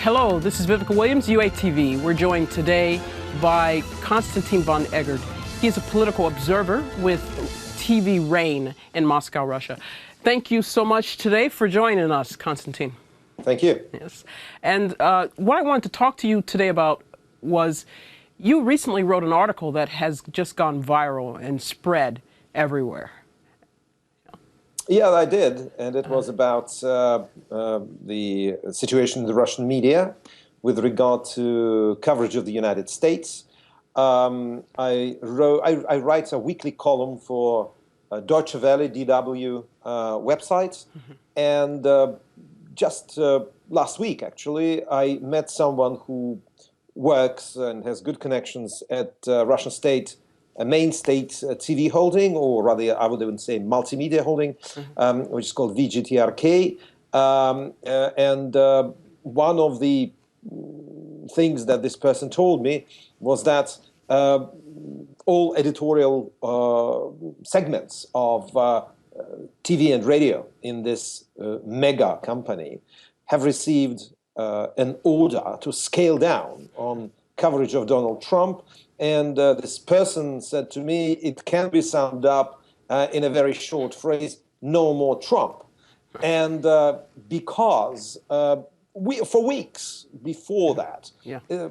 Hello, this is Vivica Williams, UATV. We're joined today by Konstantin von Eggert. He is a political observer with TV Rain in Moscow, Russia. Thank you so much today for joining us, Konstantin. Thank you. Yes. And what I wanted to talk to you today about was you recently wrote an article that has just gone viral and spread everywhere. Yeah, I did, and it was about the situation in the Russian media with regard to coverage of the United States. I write a weekly column for Dozhd, DW website, and just last week, actually, I met someone who works and has good connections at Russian state. A main state TV holding, or rather, I would even say multimedia holding, which is called VGTRK. And one of the things that this person told me was that all editorial segments of TV and radio in this mega company have received an order to scale down on coverage of Donald Trump. And this person said to me, it can be summed up in a very short phrase, no more Trump. And because for weeks before that,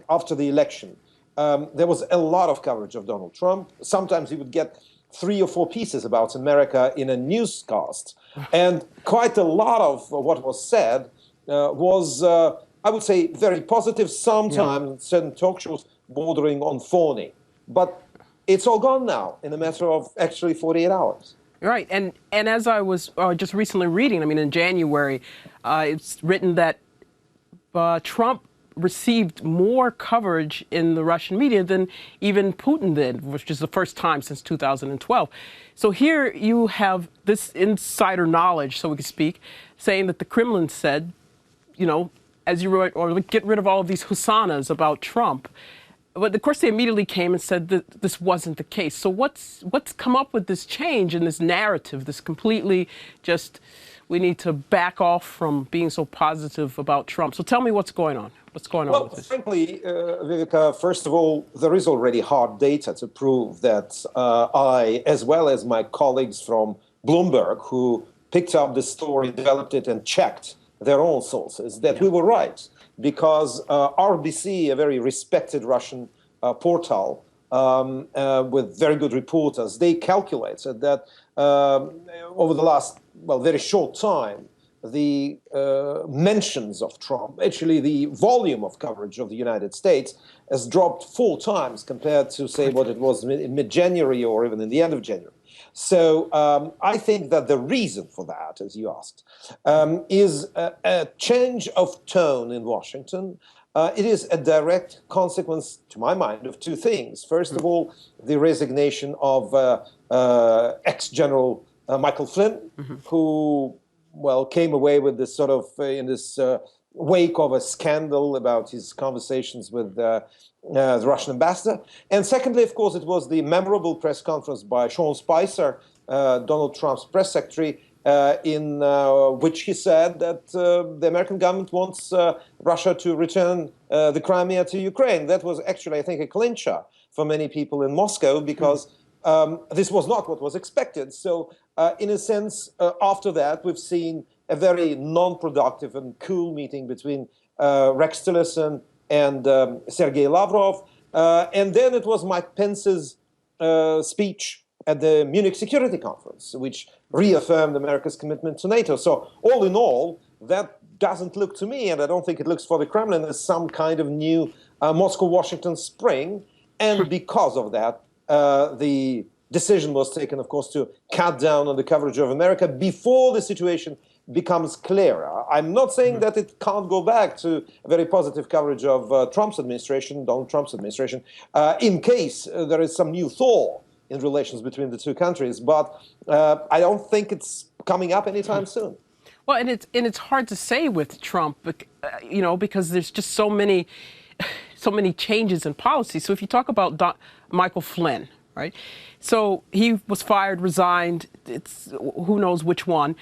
after the election, there was a lot of coverage of Donald Trump. Sometimes he would get 3 or 4 pieces about America in a newscast. And quite a lot of what was said was, I would say, very positive, sometimes certain talk shows bordering on phony. But it's all gone now in a matter of actually 48 hours. Right. And as I was just recently reading, I mean, in January, it's written that Trump received more coverage in the Russian media than even Putin did, which is the first time since 2012. So here you have this insider knowledge, so we can speak, saying that the Kremlin said, you know, as you wrote, or get rid of all of these hosannas about Trump. But of course, they immediately came and said that this wasn't the case. So what's come up with this change in this narrative, this completely just, we need to back off from being so positive about Trump. So tell me what's going on. What's going on with this? Frankly, Vivica, first of all, there is already hard data to prove that I, as well as my colleagues from Bloomberg, who picked up the story, developed it, and checked their own sources, that we were right. Because RBC, a very respected Russian portal with very good reporters, they calculated that over the last, very short time, the mentions of Trump, actually the volume of coverage of the United States has dropped 4 times compared to, say, what it was in mid-January or even in the end of January. So I think that the reason for that, as you asked, is a change of tone in Washington. It is a direct consequence, to my mind, of 2 things. First of all, the resignation of ex-General Michael Flynn, who, came away with this sort of, in this wake of a scandal about his conversations with the Russian ambassador. And secondly, of course, it was the memorable press conference by Sean Spicer, Donald Trump's press secretary, in which he said that the American government wants Russia to return the Crimea to Ukraine. That was actually, I think, a clincher for many people in Moscow because this was not what was expected. So in a sense, after that, we've seen a very non-productive and cool meeting between Rex Tillerson and Sergei Lavrov. And then it was Mike Pence's speech at the Munich Security Conference, which reaffirmed America's commitment to NATO. So all in all, that doesn't look to me, and I don't think it looks for the Kremlin, as some kind of new Moscow-Washington spring. And because of that, the decision was taken, of course, to cut down on the coverage of America before the situation becomes clearer. I'm not saying that it can't go back to a very positive coverage of Trump's administration, Donald Trump's administration, in case there is some new thaw in relations between the 2 countries. But I don't think it's coming up anytime soon. Well, and it's hard to say with Trump, you know, because there's just so many changes in policy. So if you talk about Michael Flynn, right? So he was fired, resigned. It's who knows which one,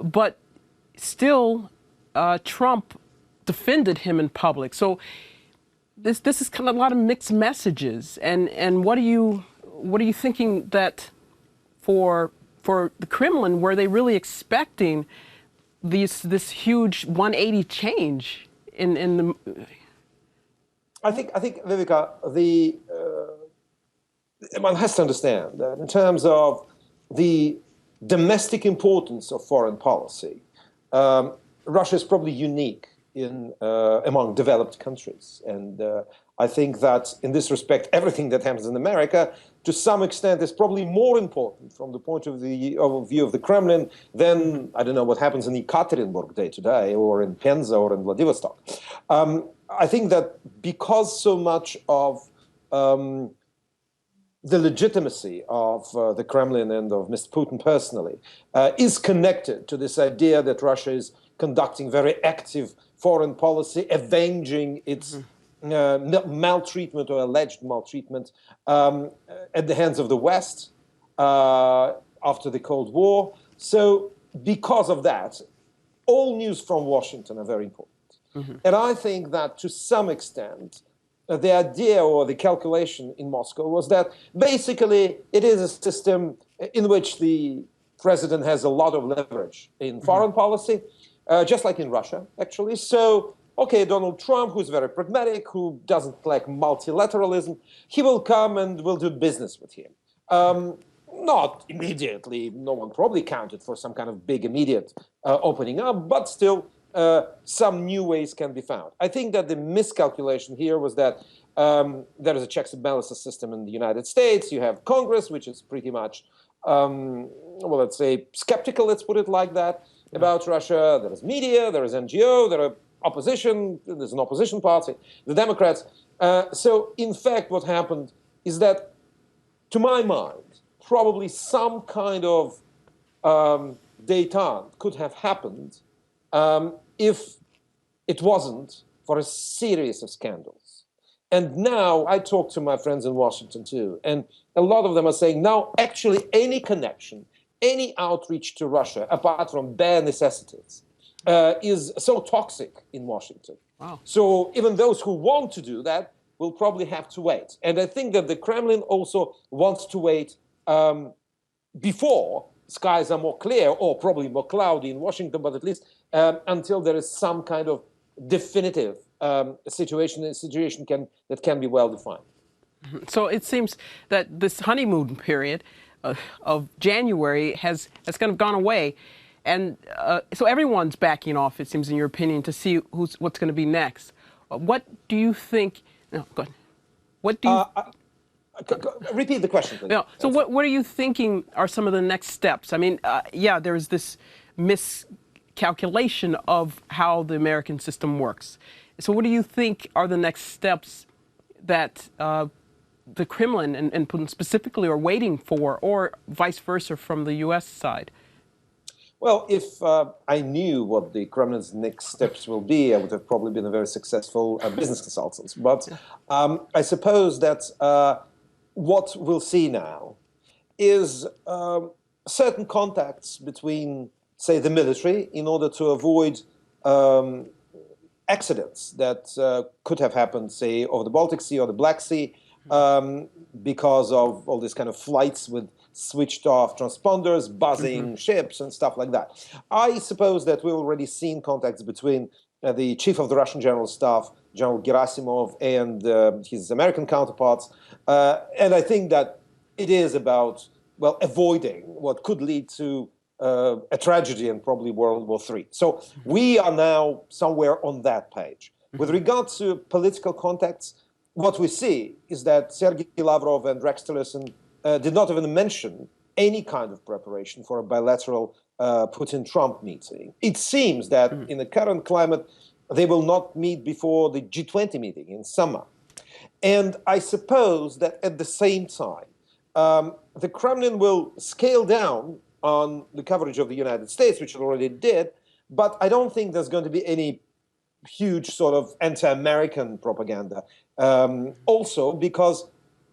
but still, Trump defended him in public. So this is kind of a lot of mixed messages. And what are you thinking that for the Kremlin, were they really expecting this huge 180 change in the? I think Viveka, one has to understand that in terms of the domestic importance of foreign policy, Russia is probably unique among developed countries. And I think that in this respect, everything that happens in America, to some extent, is probably more important from the point of view of the Kremlin than, I don't know, what happens in Ekaterinburg day to day, or in Penza, or in Vladivostok. I think that because so much of the legitimacy of the Kremlin and of Mr. Putin personally is connected to this idea that Russia is conducting very active foreign policy, avenging its maltreatment or alleged maltreatment at the hands of the West after the Cold War. So because of that, all news from Washington are very important. And I think that to some extent, the idea or the calculation in Moscow was that basically it is a system in which the president has a lot of leverage in foreign policy, just like in Russia, actually. So, okay, Donald Trump, who's very pragmatic, who doesn't like multilateralism, he will come and we'll do business with him. Not immediately, no one probably counted for some kind of big immediate opening up, but still some new ways can be found. I think that the miscalculation here was that there is a checks and balances system in the United States. You have Congress, which is pretty much, well, let's say, skeptical, let's put it like that, about Russia. There is media, there is NGO, there are opposition, there's an opposition party, the Democrats. So, in fact, what happened is that, to my mind, probably some kind of détente could have happened if it wasn't for a series of scandals. And now I talk to my friends in Washington too, and a lot of them are saying now actually any connection, any outreach to Russia, apart from bare necessities, is so toxic in Washington. Wow. So even those who want to do that will probably have to wait. And I think that the Kremlin also wants to wait before skies are more clear, or probably more cloudy in Washington, but at least until there is some kind of definitive situation that can be well defined. So it seems that this honeymoon period of January has kind of gone away, and so everyone's backing off, it seems, in your opinion, to see what's going to be next. What do you think? No, go ahead. What do you? Repeat the question, please. No, so what are you thinking are some of the next steps? I mean, yeah, there's this miscalculation of how the American system works. So what do you think are the next steps that the Kremlin and Putin specifically are waiting for, or vice versa from the U.S. side? Well, if I knew what the Kremlin's next steps will be, I would have probably been a very successful business consultant. But I suppose that what we'll see now is certain contacts between, say, the military in order to avoid accidents that could have happened, say, over the Baltic Sea or the Black Sea because of all these kind of flights with switched off transponders, buzzing ships and stuff like that. I suppose that we've already seen contacts between the chief of the Russian General Staff, General Gerasimov, and his American counterparts. And I think that it is about, well, avoiding what could lead to a tragedy and probably World War III. So we are now somewhere on that page. With regard to political contacts, what we see is that Sergei Lavrov and Rex Tillerson did not even mention any kind of preparation for a bilateral Putin-Trump meeting. It seems that in the current climate, they will not meet before the G20 meeting in summer. And I suppose that at the same time, the Kremlin will scale down on the coverage of the United States, which it already did, but I don't think there's going to be any huge sort of anti-American propaganda. Also, because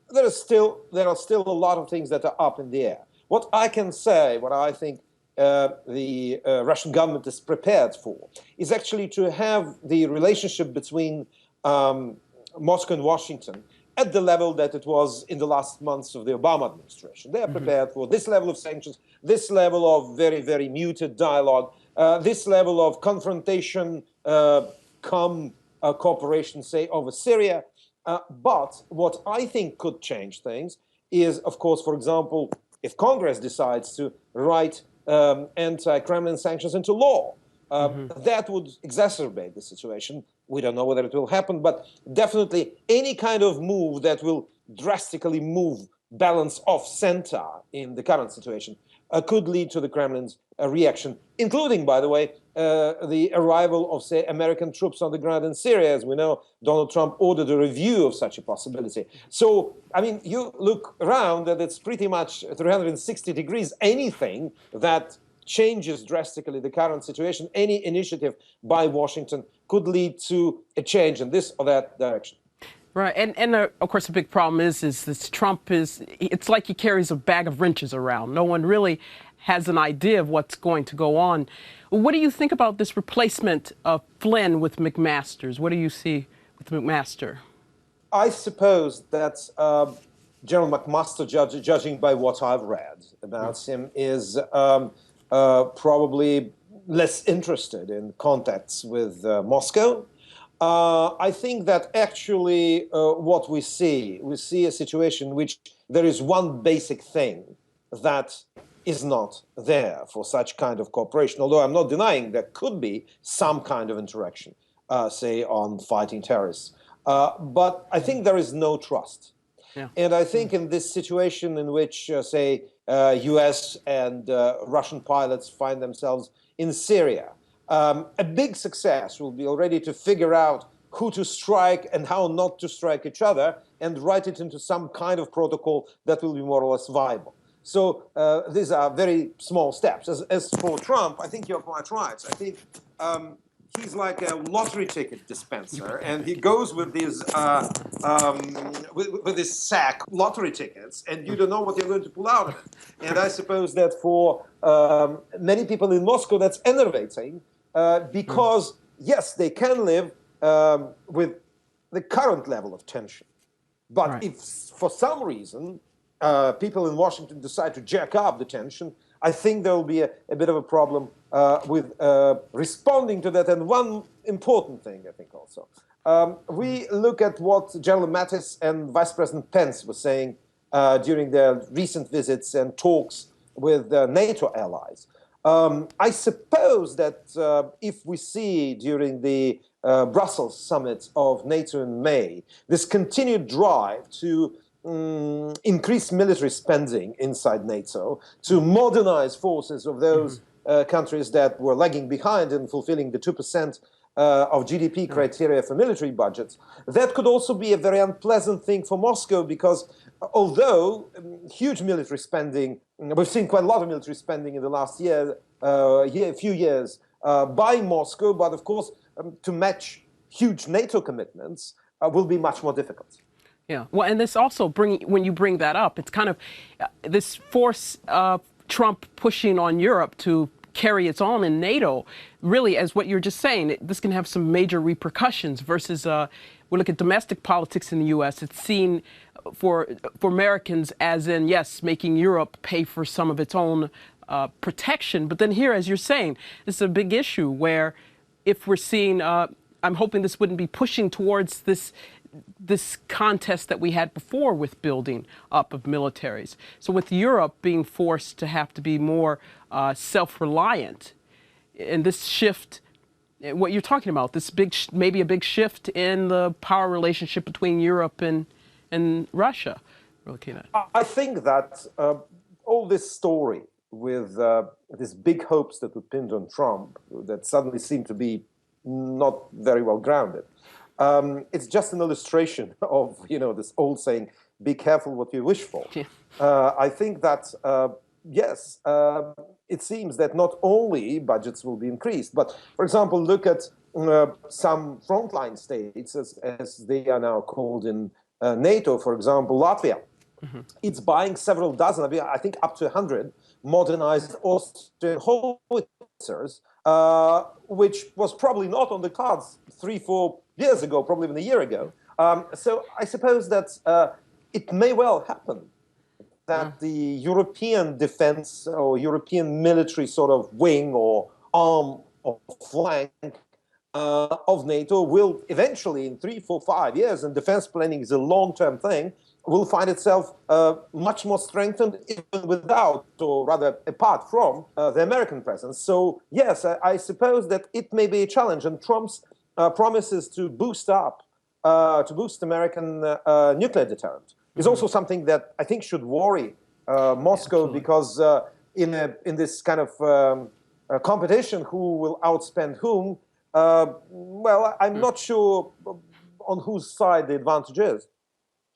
there are still a lot of things that are up in the air. What I can say, what I think the Russian government is prepared for is actually to have the relationship between Moscow and Washington at the level that it was in the last months of the Obama administration. They are prepared for this level of sanctions, this level of very, very muted dialogue, this level of confrontation, cooperation, say, over Syria. But what I think could change things is, of course, for example, if Congress decides to write anti-Kremlin sanctions into law, that would exacerbate the situation. We don't know whether it will happen, but definitely any kind of move that will drastically move balance off center in the current situation could lead to the Kremlin's reaction, including, by the way, the arrival of, say, American troops on the ground in Syria. As we know, Donald Trump ordered a review of such a possibility. So, I mean, you look around and it's pretty much 360 degrees. Anything that changes drastically the current situation, any initiative by Washington could lead to a change in this or that direction. Right, and of course the big problem is this Trump it's like he carries a bag of wrenches around. No one really has an idea of what's going to go on. What do you think about this replacement of Flynn with McMaster's? What do you see with McMaster? I suppose that General McMaster, judging by what I've read about him, is probably less interested in contacts with Moscow. I think that actually what we see a situation in which there is one basic thing that is not there for such kind of cooperation, although I'm not denying there could be some kind of interaction, say, on fighting terrorists. But I think there is no trust. Yeah. And I think in this situation in which, say, US and Russian pilots find themselves in Syria, a big success will be already to figure out who to strike and how not to strike each other and write it into some kind of protocol that will be more or less viable. So these are very small steps. As for Trump, I think you're quite right. I think he's like a lottery ticket dispenser, and he goes with these with this sack lottery tickets, and you don't know what you're going to pull out of it. And I suppose that for many people in Moscow, that's enervating because yes, they can live with the current level of tension, but if for some reason people in Washington decide to jack up the tension, I think there will be a bit of a problem with responding to that. And one important thing, I think also, we look at what General Mattis and Vice President Pence were saying during their recent visits and talks with NATO allies. I suppose that if we see during the Brussels summit of NATO in May, this continued drive to increase military spending inside NATO, to modernize forces of those countries that were lagging behind in fulfilling the 2% of GDP criteria for military budgets, that could also be a very unpleasant thing for Moscow, because although huge military spending, we've seen quite a lot of military spending in the last few years by Moscow, but of course to match huge NATO commitments will be much more difficult. Yeah, well, and this also when you bring that up, it's kind of this force Trump pushing on Europe to carry its own in NATO, really, as what you're just saying, this can have some major repercussions versus we look at domestic politics in the U.S. It's seen for Americans as in, yes, making Europe pay for some of its own protection. But then here, as you're saying, this is a big issue where if we're seeing, I'm hoping this wouldn't be pushing towards this contest that we had before with building up of militaries. So with Europe being forced to have to be more self-reliant, and this shift, what you're talking about, this maybe a big shift in the power relationship between Europe and Russia. We're looking at. I think that all this story with these big hopes that were pinned on Trump that suddenly seem to be not very well grounded, it's just an illustration of, this old saying, be careful what you wish for. Yeah. I think that, yes, it seems that not only budgets will be increased, but, for example, look at some frontline states, as they are now called in NATO, for example, Latvia. It's buying several dozen, I think up to 100 modernized Austrian howitzers, which was probably not on the cards 3-4 years ago, probably even a year ago. So I suppose that it may well happen that the European defense or European military sort of wing or arm or flank of NATO will eventually, in 3, 4, 5 years, and defense planning is a long-term thing, will find itself much more strengthened even without, or rather apart from, the American presence. So yes, I suppose that it may be a challenge, and Trump's promises to boost American nuclear deterrent is also something that I think should worry Moscow, because in this kind of competition, who will outspend whom, well, I'm not sure on whose side the advantage is.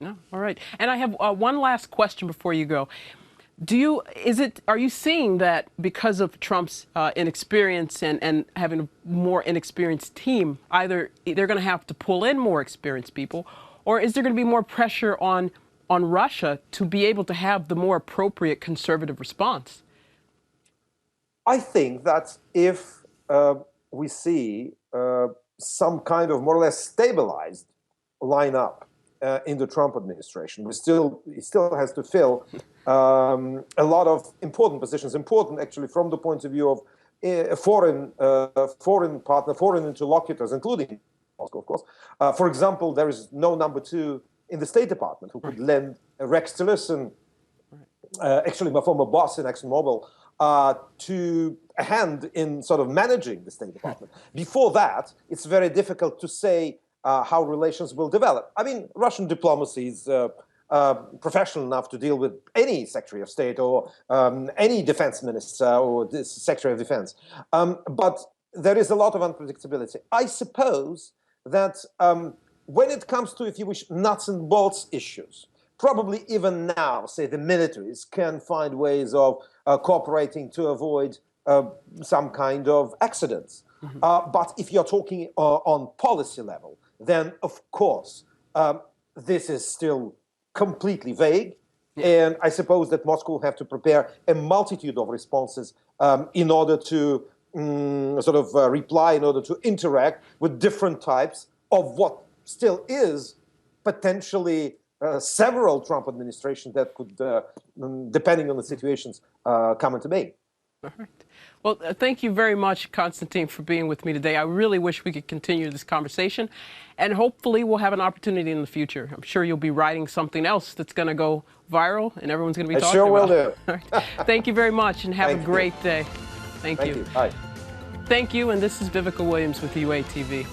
No, all right. And I have one last question before you go. Are you seeing that because of Trump's inexperience and having a more inexperienced team, either they're going to have to pull in more experienced people, or is there going to be more pressure on Russia to be able to have the more appropriate conservative response? I think that if we see some kind of more or less stabilized lineup in the Trump administration, he still has to fill a lot of important positions, important actually from the point of view of foreign partner, foreign interlocutors, including Moscow, of course. For example, there is no number 2 in the State Department who could lend Rex Tillerson, actually my former boss in ExxonMobil, to a hand in sort of managing the State Department. Before that, it's very difficult to say how relations will develop. I mean, Russian diplomacy is professional enough to deal with any Secretary of State or any defense minister or this Secretary of Defense. But there is a lot of unpredictability. I suppose that when it comes to, if you wish, nuts and bolts issues, probably even now, say, the militaries can find ways of cooperating to avoid some kind of accidents. But if you're talking on policy level, then of course this is still completely vague. And I suppose that Moscow will have to prepare a multitude of responses in order to reply, in order to interact with different types of what still is potentially several Trump administrations that could, depending on the situations, come into being. All right. Well, thank you very much, Konstantin, for being with me today. I really wish we could continue this conversation, and hopefully we'll have an opportunity in the future. I'm sure you'll be writing something else that's going to go viral, and everyone's going to be talking about it. I sure will do. Thank you very much, and have a great day. Thank you. Bye. Thank you, and this is Vivica Williams with UATV.